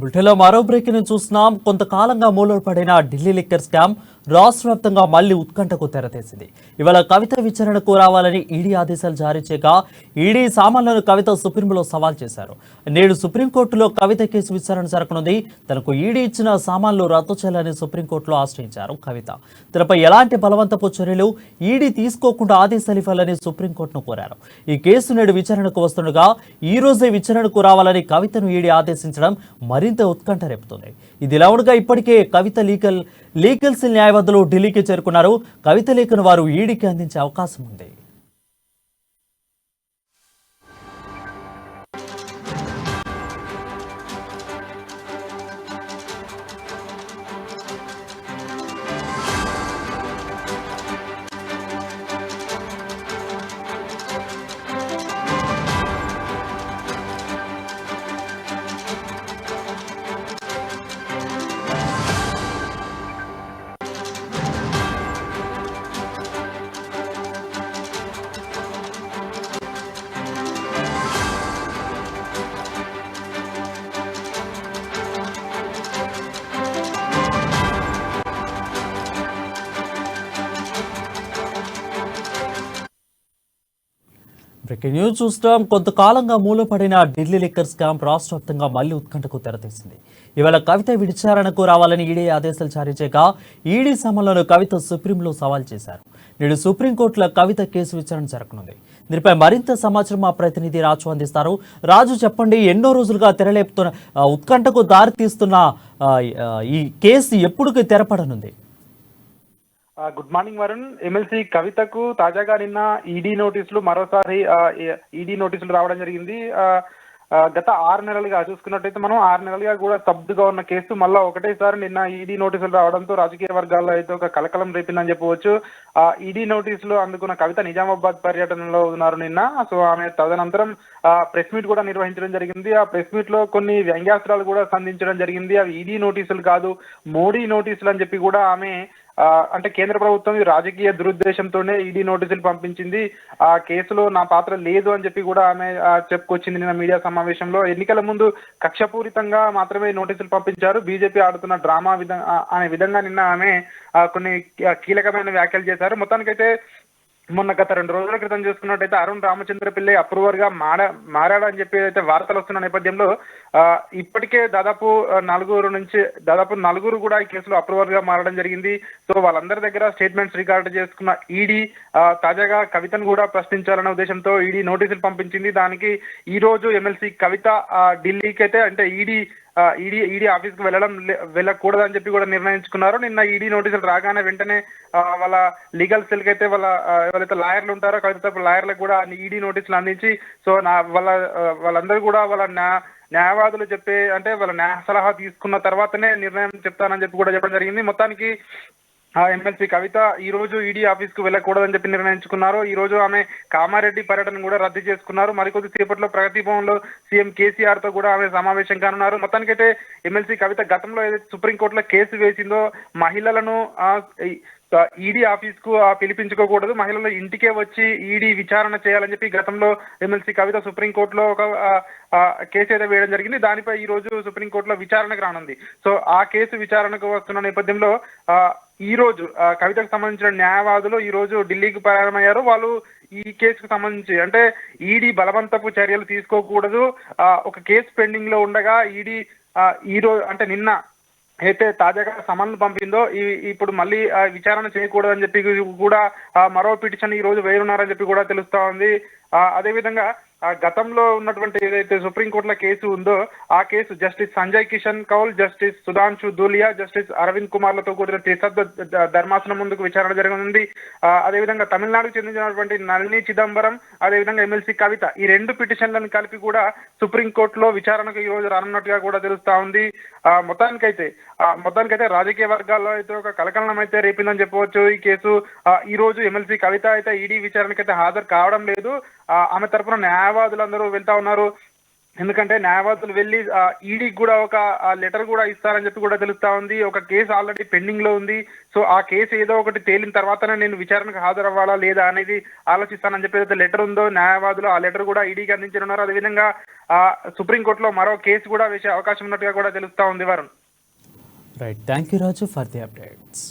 బులెటిన్లో మరో బ్రేకింగ్ చూస్తున్నాం. కొంతకాలంగా మూలపడిన ఢిల్లీ లిక్కర్ స్కామ్ రాష్ట్ర వ్యాప్తంగా మళ్లీ ఉత్కంఠకు తెరతీసింది. ఇవాళ కవిత విచారణకు రావాలని ఈడీ ఆదేశాలు జారీ చేయగా ఈడీ సామాన్లను కవిత సుప్రీంలో సవాల్ చేశారు. నేడు సుప్రీంకోర్టులో కవిత కేసు విచారణ జరగనుంది. తనకు ఈడీ ఇచ్చిన సామాన్లు రద్దు చేయాలని సుప్రీంకోర్టులో ఆశ్రయించారు కవిత. తనపై ఎలాంటి బలవంతపు చర్యలు ఈడీ తీసుకోకుండా ఆదేశాలు ఇవ్వాలని సుప్రీంకోర్టును కోరారు. ఈ కేసు నేడు విచారణకు వస్తుండగా ఈ రోజే విచారణకు రావాలని కవితను ఈడీ ఆదేశించడం మరింత ఉత్కంఠ రేపుతోంది. ఇదిలా ఉండగా ఇప్పటికే కవిత లీగల్ సెల్ న్యాయవాదులు ఢిల్లీకి చేరుకున్నారు. కవిత లేఖను వారు ఈడీకి అందించే అవకాశం ఉంది. బ్రేకింగ్ న్యూస్ చూస్తాం. కొంతకాలంగా మూలపడిన ఢిల్లీ లిక్కర్ స్కామ్ రాష్ట్ర వ్యాప్తంగా మళ్లీ ఉత్కంఠకు తెరతీసింది. ఇవాళ కవిత విచారణకు రావాలని ఈడీ ఆదేశాలు జారీ చేయగా ఈడీ సమన్లను కవిత సుప్రీంలో సవాల్ చేశారు. నేడు సుప్రీంకోర్టులో కవిత కేసు విచారణ జరగనుంది. దీనిపై మరింత సమాచారం మా ప్రతినిధి రాజు అందిస్తారు. రాజు, చెప్పండి, ఎన్నో రోజులుగా తెరలేపుతున్న ఉత్కంఠకు దారితీస్తున్న ఈ కేసు ఎప్పుడు తెరపడనుంది? Good morning Varun. ఎమ్మెల్సీ కవితకు తాజాగా నిన్న ఈడీ నోటీసులు మరోసారి ఈడీ నోటీసులు రావడం జరిగింది. గత 6 నెలలుగా చూసుకున్నట్టయితే మనం 6 నెలలుగా కూడా స్తబ్దుగా ఉన్న కేసు మళ్ళా ఒకటేసారి నిన్న ఈడీ నోటీసులు రావడంతో రాజకీయ వర్గాల్లో అయితే ఒక కలకలం రేపిందని చెప్పవచ్చు. ఈడీ నోటీసులు అందుకున్న కవిత నిజామాబాద్ పర్యటనలో ఉన్నారు నిన్న. సో ఆమె తదనంతరం ప్రెస్ మీట్ కూడా నిర్వహించడం జరిగింది. ఆ ప్రెస్ మీట్ లో కొన్ని వ్యంగ్యాస్త్రాలు కూడా సంధించడం జరిగింది. అవి ఈడీ నోటీసులు కాదు, మోడీ నోటీసులు అని చెప్పి కూడా ఆమె అంటే కేంద్ర ప్రభుత్వం రాజకీయ దురుద్దేశంతోనే ఈడీ నోటీసులు పంపించింది, ఆ కేసులో నా పాత్ర లేదు అని చెప్పి కూడా ఆమె చెప్పుకొచ్చింది నిన్న మీడియా సమావేశంలో. ఎన్నికల ముందు కక్షపూరితంగా మాత్రమే నోటీసులు పంపించారు, బీజేపీ ఆడుతున్న డ్రామా అనే విధంగా నిన్న ఆమె కొన్ని కీలకమైన వ్యాఖ్యలు చేశారు. మొత్తానికైతే మొన్న గత 2 రోజుల క్రితం చూసుకున్నట్టయితే అరుణ్ రామచంద్ర పిల్లై అప్రూవర్ గా మారాడని చెప్పి అయితే వార్తలు వస్తున్న నేపథ్యంలో ఇప్పటికే దాదాపు నలుగురు కూడా ఈ కేసులో అప్రూవర్ గా మారడం జరిగింది. సో వాళ్ళందరి దగ్గర స్టేట్మెంట్స్ రికార్డు చేసుకున్న ఈడీ తాజాగా కవితను కూడా ప్రశ్నించాలనే ఉద్దేశంతో ఈడీ నోటీసులు పంపించింది. దానికి ఈ రోజు ఎమ్మెల్సీ కవిత ఢిల్లీకి అయితే అంటే ఈడీ ఆఫీస్ కు వెళ్ళకూడదని చెప్పి కూడా నిర్ణయించుకున్నారు. నిన్న ఈడీ నోటీసులు రాగానే వెంటనే వాళ్ళ లీగల్ సెల్ కి అయితే ఎవరైతే లాయర్లు ఉంటారో కవిత లాయర్లకు కూడా ఈడీ నోటీసులు అందించి సో వాళ్ళందరూ కూడా వాళ్ళ న్యాయవాదులు చెప్పే అంటే వాళ్ళ న్యాయ సలహా తీసుకున్న తర్వాతనే నిర్ణయం చెప్తానని చెప్పి కూడా చెప్పడం జరిగింది. మొత్తానికి ఎమ్మెల్సీ కవిత ఈ రోజు ఈడీ ఆఫీస్ కు వెళ్ళకూడదని చెప్పి నిర్ణయించుకున్నారు. ఈ రోజు ఆమె కామారెడ్డి పర్యటన కూడా రద్దు చేసుకున్నారు. మరికొద్ది సేపట్లో ప్రగతి భవన్ లో సీఎం కేసీఆర్ తో కూడా ఆమె సమావేశం కానున్నారు. మొత్తానికైతే ఎమ్మెల్సీ కవిత గతంలో ఏదైతే సుప్రీంకోర్టులో కేసు వేసిందో మహిళలను ఈడీ ఆఫీస్ కు పిలిపించుకోకూడదు, మహిళల ఇంటికే వచ్చి ఈడీ విచారణ చేయాలని చెప్పి గతంలో ఎమ్మెల్సీ కవిత సుప్రీంకోర్టులో ఒక కేసు అయితే వేయడం జరిగింది. దానిపై ఈ రోజు సుప్రీంకోర్టులో విచారణకు రానుంది. సో ఆ కేసు విచారణకు వస్తున్న నేపథ్యంలో ఈ రోజు కవితకు సంబంధించిన న్యాయవాదులు ఈ రోజు ఢిల్లీకి ప్రయాణమయ్యారు. వాళ్ళు ఈ కేసుకు సంబంధించి అంటే ఈడీ బలవంతపు చర్యలు తీసుకోకూడదు, ఒక కేసు పెండింగ్ లో ఉండగా ఈడీ ఈ రోజు అంటే నిన్న అయితే తాజాగా సమన్లు పంపిందో ఇప్పుడు మళ్ళీ విచారణ చేయకూడదని చెప్పి కూడా మరో పిటిషన్ ఈ రోజు వేయనున్నారని చెప్పి కూడా తెలుస్తా ఉంది. అదేవిధంగా గతంలో ఉన్నటువంటి ఏదైతే సుప్రీంకోర్టులో కేసు ఉందో ఆ కేసు justice Sanjay Kishan Kaul, justice Sudhanshu Dhulia, justice Aravind Kumar లతో కూడిన త్రిసభ్య ధర్మాసనం ముందుకు విచారణ జరగనుంది. అదేవిధంగా తమిళనాడుకు చెందినటువంటి నళిని చిదంబరం, అదేవిధంగా ఎమ్మెల్సీ కవిత ఈ 2 పిటిషన్లను కలిపి కూడా సుప్రీంకోర్టులో విచారణకు ఈ రోజు రానున్నట్టుగా కూడా తెలుస్తా ఉంది. మొత్తానికైతే రాజకీయ వర్గాల్లో అయితే ఒక కలకలం అయితే రేపిందని చెప్పవచ్చు ఈ కేసు. ఈ రోజు ఎమ్మెల్సీ కవిత అయితే ఈడీ విచారణకైతే హాజరు కావడం లేదు. ఆమె తరపున న్యాయవాదులందరూ వెళ్తా ఉన్నారు. ఎందుకంటే న్యాయవాదులు వెళ్ళి ఈడీకి కూడా ఒక లెటర్ కూడా ఇస్తారని చెప్పి కూడా తెలుస్తా ఉంది. ఒక కేసు ఆల్రెడీ పెండింగ్ లో ఉంది. సో ఆ కేసు ఏదో ఒకటి తేలిన తర్వాతనే నేను విచారణకు హాజరవ్వాలా లేదా అనేది ఆలోచిస్తానని చెప్పి ఏదైతే లెటర్ ఉందో న్యాయవాదులు ఆ లెటర్ కూడా ఈడీకి అందించనున్నారు. అదేవిధంగా సుప్రీంకోర్టులో మరో కేసు కూడా వేసే అవకాశం ఉన్నట్టుగా కూడా తెలుస్తా ఉంది Varun. Right, thank you Raju for the updates.